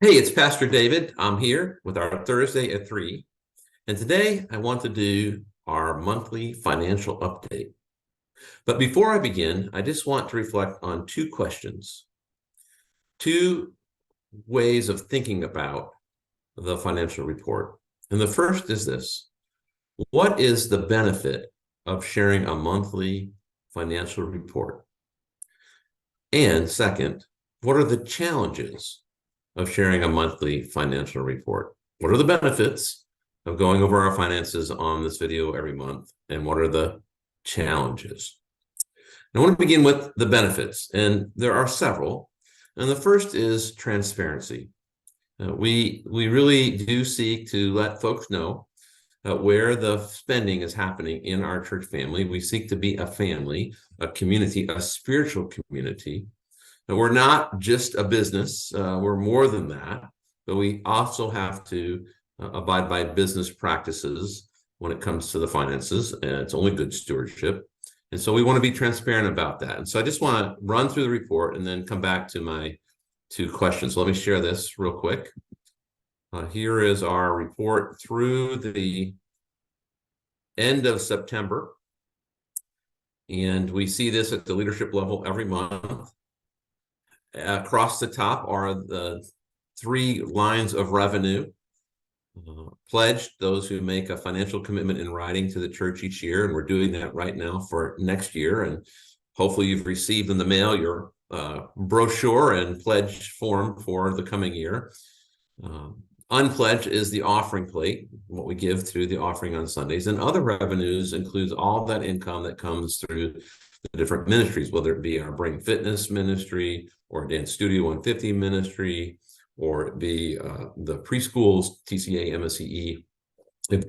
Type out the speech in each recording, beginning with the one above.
Hey, it's Pastor David. I'm here with our Thursday at 3. And today I want to do our monthly financial update. But before I begin, I just want to reflect on two questions, two ways of thinking about the financial report. And the first is this: what is the benefit of sharing a monthly financial report? And second, what are the challenges of sharing a monthly financial report? What are the benefits of going over our finances on this video every month? And what are the challenges? I want to begin with the benefits, and there are several. And the first is transparency. We really do seek to let folks know where the spending is happening in our church family. We seek to be a family, a community, a spiritual community. And we're not just a business, we're more than that, but we also have to abide by business practices when it comes to the finances, and it's only good stewardship. And so we want to be transparent about that. And so I just want to run through the report and then come back to my two questions. So let me share this real quick. Here is our report through the end of September. And we see this at the leadership level every month. Across the top are the three lines of revenue. Pledged, those who make a financial commitment in writing to the church each year, and we're doing that right now for next year. And hopefully you've received in the mail your brochure and pledge form for the coming year. Unpledged is the offering plate, what we give through the offering on Sundays. And other revenues includes all that income that comes through the different ministries, whether it be our Bring Fitness ministry or Dance Studio 150 ministry, or it be the preschools, TCA, MSCE,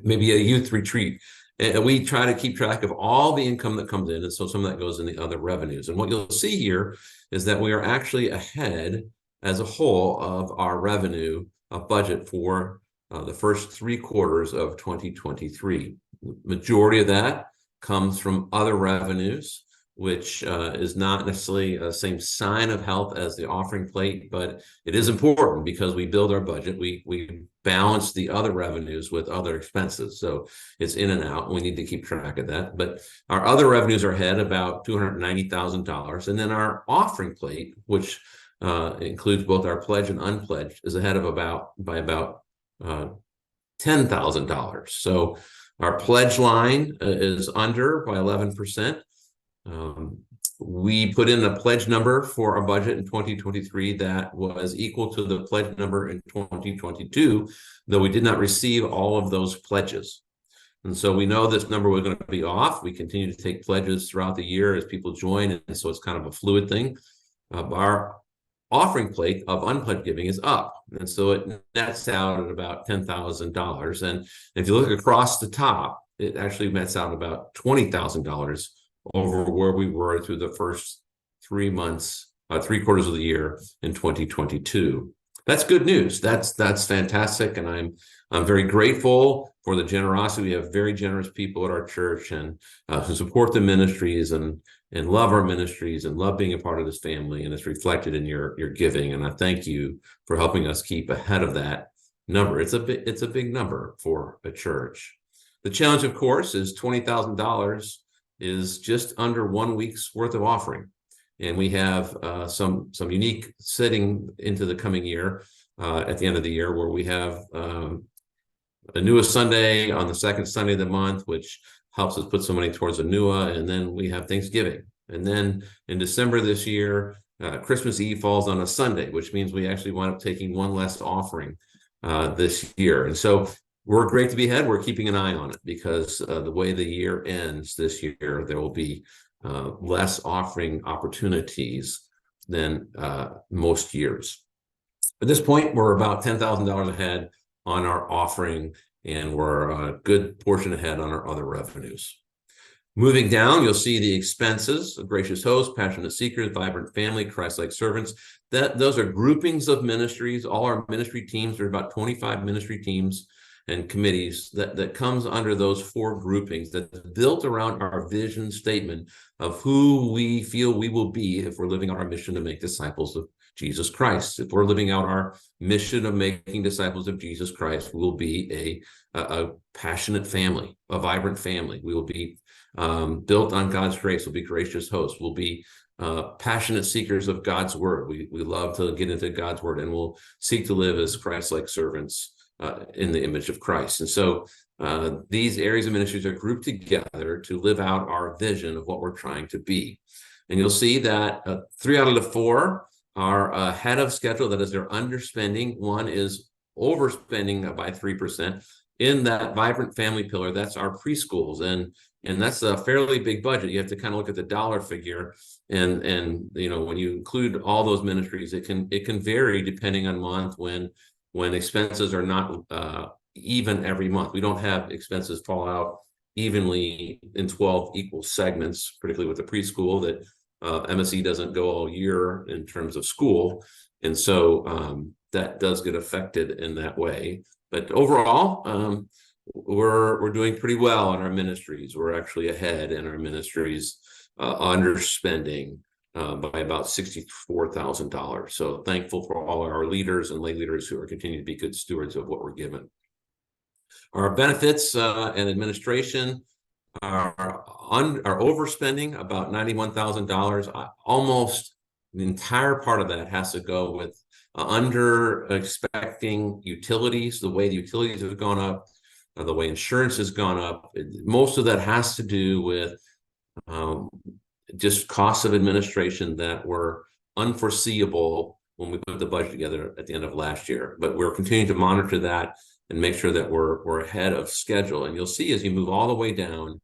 maybe a youth retreat. And we try to keep track of all the income that comes in. And so some of that goes in the other revenues. And what you'll see here is that we are actually ahead as a whole of our revenue budget for the first 3 quarters of 2023. The majority of that comes from other revenues, which is not necessarily the same sign of health as the offering plate, but it is important because we build our budget. We balance the other revenues with other expenses. So it's in and out. We need to keep track of that. But our other revenues are ahead about $290,000. And then our offering plate, which includes both our pledge and unpledged, is ahead of by about $10,000. So our pledge line is under by 11%. We put in a pledge number for our budget in 2023 that was equal to the pledge number in 2022, though we did not receive all of those pledges. And so we know this number was going to be off. We continue to take pledges throughout the year as people join, and so it's kind of a fluid thing. Our offering plate of unpledged giving is up, and so it nets out at about $10,000. And if you look across the top, it actually nets out about $20,000 over where we were through the first 3 months, 3 quarters of the year in 2022. That's good news. That's fantastic, and I'm very grateful for the generosity. We have very generous people at our church and who support the ministries and love our ministries and love being a part of this family, and it's reflected in your giving. And I thank you for helping us keep ahead of that number. It's a big number for a church. The challenge, of course, is $20,000 is just under 1 week's worth of offering. And we have some unique setting into the coming year at the end of the year, where we have a newest Sunday on the second Sunday of the month, which helps us put some money towards a NUA. And then we have Thanksgiving. And then in December this year, Christmas Eve falls on a Sunday, which means we actually wind up taking one less offering this year. And so we're great to be ahead. We're keeping an eye on it because the way the year ends this year, there will be less offering opportunities than most years. At this point, we're about $10,000 ahead on our offering, and we're a good portion ahead on our other revenues. Moving down, you'll see the expenses: a gracious host, passionate seekers, vibrant family, Christ-like servants. Those are groupings of ministries. All our ministry teams, there are about 25 ministry teams and committees that comes under those 4 groupings, that's built around our vision statement of who we feel we will be if we're living our mission to make disciples of Jesus Christ. If we're living out our mission of making disciples of Jesus Christ, we will be a passionate family, a vibrant family. We will be built on God's grace. We'll be gracious hosts. We'll be passionate seekers of God's word. We love to get into God's word, and we'll seek to live as Christ-like servants in the image of Christ. And so these areas of ministries are grouped together to live out our vision of what we're trying to be. And you'll see that 3 out of the 4 are ahead of schedule. That is, they're underspending. One is overspending by 3%. In that vibrant family pillar, that's our preschools, and that's a fairly big budget. You have to kind of look at the dollar figure, and when you include all those ministries, it can vary depending on month when expenses are not even every month. We don't have expenses fall out evenly in 12 equal segments, particularly with the preschool, that MSE doesn't go all year in terms of school. And so that does get affected in that way. But overall, we're doing pretty well in our ministries. We're actually ahead in our ministries, underspending by about $64,000. So thankful for all our leaders and lay leaders who are continuing to be good stewards of what we're given. Our benefits and administration are overspending about $91,000. Almost the entire part of that has to go with under expecting utilities, the way the utilities have gone up, the way insurance has gone up. Most of that has to do with just costs of administration that were unforeseeable when we put the budget together at the end of last year. But we're continuing to monitor that and make sure that we're ahead of schedule. And you'll see as you move all the way down,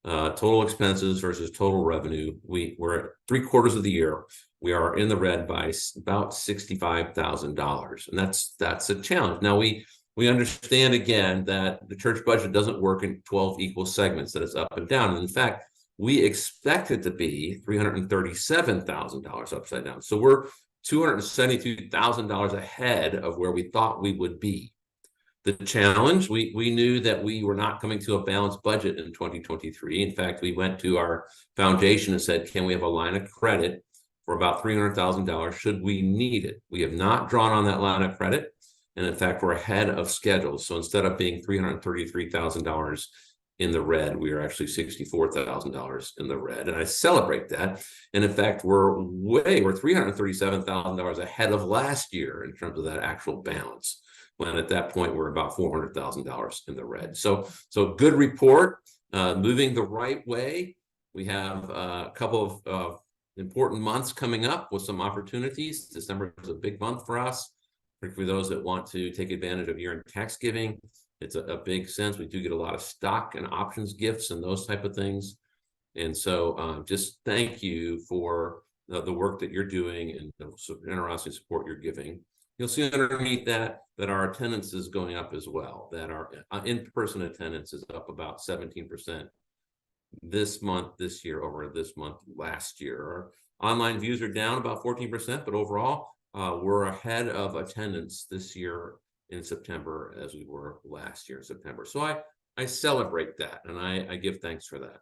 total expenses versus total revenue, we're at 3/4 of the year. We are in the red by about $65,000, and that's a challenge. Now we understand again that the church budget doesn't work in 12 equal segments, that it's up and down. And in fact, we expect it to be $337,000 upside down. So we're $272,000 ahead of where we thought we would be. The challenge, we knew that we were not coming to a balanced budget in 2023. In fact, we went to our foundation and said, can we have a line of credit for about $300,000 should we need it? We have not drawn on that line of credit. And in fact, we're ahead of schedule. So instead of being $333,000 in the red, we are actually $64,000 in the red. And I celebrate that. And in fact, we're $337,000 ahead of last year in terms of that actual balance, when at that point we're about $400,000 in the red. So good report, moving the right way. We have a couple of important months coming up with some opportunities. December is a big month for us, particularly those that want to take advantage of year-end tax giving. It's a big sense. We do get a lot of stock and options gifts and those type of things. And so just thank you for the work that you're doing and the generosity and support you're giving. You'll see underneath that our attendance is going up as well, that our in-person attendance is up about 17% this year over this month last year. Our online views are down about 14%, but overall, we're ahead of attendance this year in September as we were last year in September. So I celebrate that, and I give thanks for that.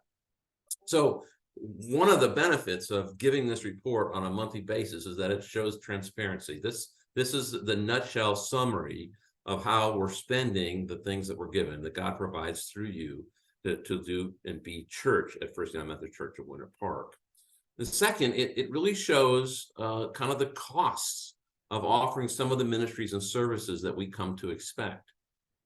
So one of the benefits of giving this report on a monthly basis is that it shows transparency. This is the nutshell summary of how we're spending the things that we're given, that God provides through you to do and be church at First United Methodist Church of Winter Park. The second, it really shows kind of the costs of offering some of the ministries and services that we come to expect.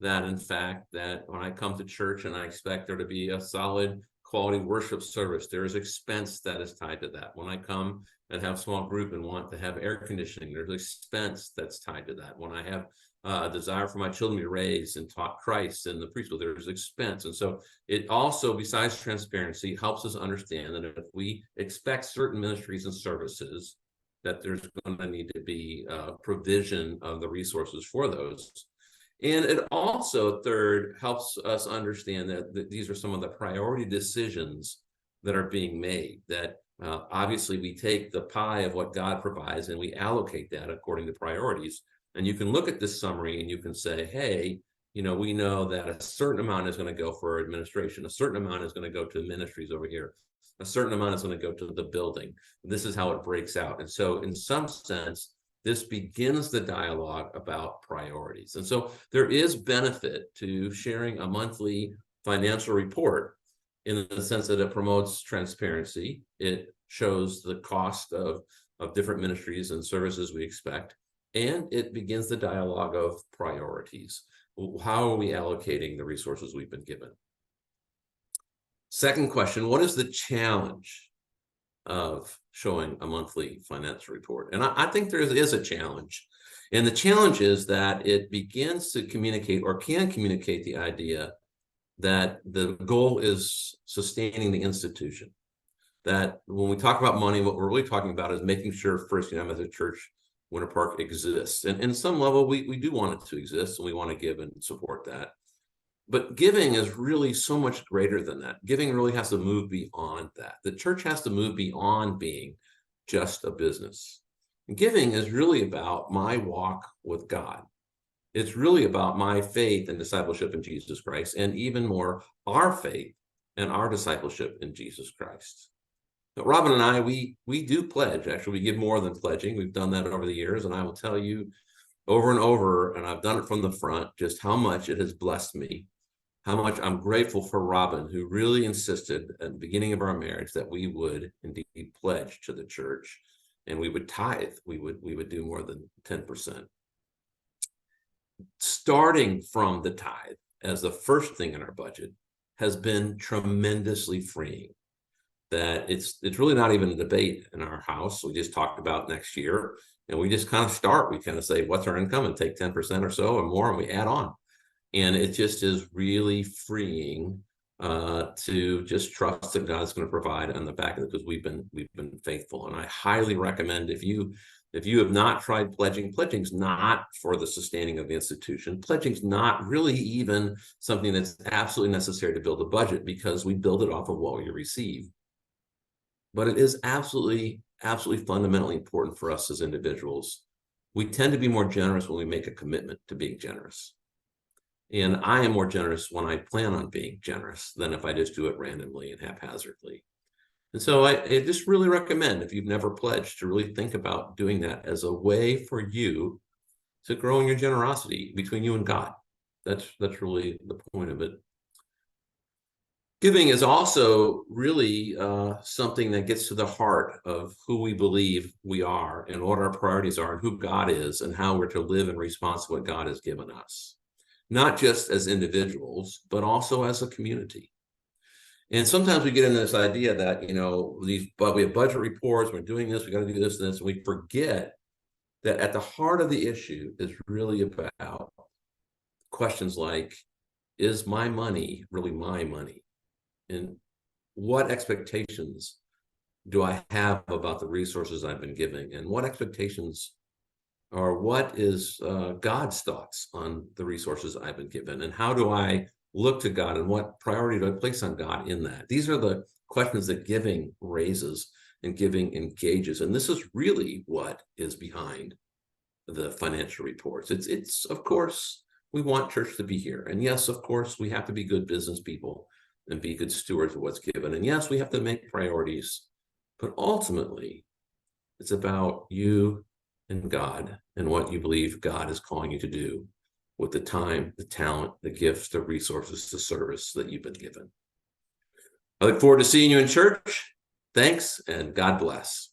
That in fact, that when I come to church and I expect there to be a solid quality worship service, there is expense that is tied to that. When I come and have small group and want to have air conditioning, there's expense that's tied to that. When I have a desire for my children to be raised and taught Christ in the preschool, there's expense. And so it also, besides transparency, helps us understand that if we expect certain ministries and services, that there's going to need to be provision of the resources for those. And it also, third, helps us understand that these are some of the priority decisions that are being made, that obviously we take the pie of what God provides and we allocate that according to priorities. And you can look at this summary and you can say, hey, we know that a certain amount is going to go for administration, a certain amount is going to go to ministries over here, A certain amount is going to go to the building. This is how it breaks out. And so in some sense, this begins the dialogue about priorities. And so there is benefit to sharing a monthly financial report in the sense that it promotes transparency. It shows the cost of different ministries and services we expect, and it begins the dialogue of priorities. How are we allocating the resources we've been given? Second question, what is the challenge of showing a monthly financial report? And I think there is a challenge. And the challenge is that it begins to communicate, or can communicate, the idea that the goal is sustaining the institution. That when we talk about money, what we're really talking about is making sure First United Methodist Church Winter Park exists. And in some level, we do want it to exist, and we want to give and support that. But giving is really so much greater than that. Giving really has to move beyond that. The church has to move beyond being just a business. And giving is really about my walk with God. It's really about my faith and discipleship in Jesus Christ, and even more, our faith and our discipleship in Jesus Christ. But Robin and I, we do pledge. Actually, we give more than pledging. We've done that over the years, and I will tell you over and over, and I've done it from the front, just how much it has blessed me, how much I'm grateful for Robin, who really insisted at the beginning of our marriage that we would indeed pledge to the church, and we would tithe. We would do more than 10%. Starting from the tithe as the first thing in our budget has been tremendously freeing. That it's really not even a debate in our house. We just talked about next year, and we just kind of start. We kind of say, what's our income, and take 10% or so and more, and we add on. And it just is really freeing to just trust that God's going to provide on the back of it, because we've been faithful. And I highly recommend, if you have not tried pledging, pledging's not for the sustaining of the institution. Pledging's not really even something that's absolutely necessary to build a budget, because we build it off of what we receive. But it is absolutely fundamentally important for us as individuals. We tend to be more generous when we make a commitment to being generous. And I am more generous when I plan on being generous than if I just do it randomly and haphazardly. And so I just really recommend, if you've never pledged, to really think about doing that as a way for you to grow in your generosity between you and God. That's really the point of it. Giving is also really something that gets to the heart of who we believe we are, and what our priorities are, and who God is, and how we're to live in response to what God has given us. Not just as individuals, but also as a community. And sometimes we get into this idea that, we have budget reports, we're doing this, we got to do this and this, and we forget that at the heart of the issue is really about questions like, is my money really my money? And what expectations do I have about the resources I've been giving? And what expectations, or what is God's thoughts on the resources I've been given? And how do I look to God, and what priority do I place on God in that? These are the questions that giving raises and giving engages. And this is really what is behind the financial reports. It's of course, we want church to be here. And yes, of course, we have to be good business people and be good stewards of what's given. And yes, we have to make priorities. But ultimately, it's about you and God, and what you believe God is calling you to do with the time, the talent, the gifts, the resources, the service that you've been given. I look forward to seeing you in church. Thanks, and God bless.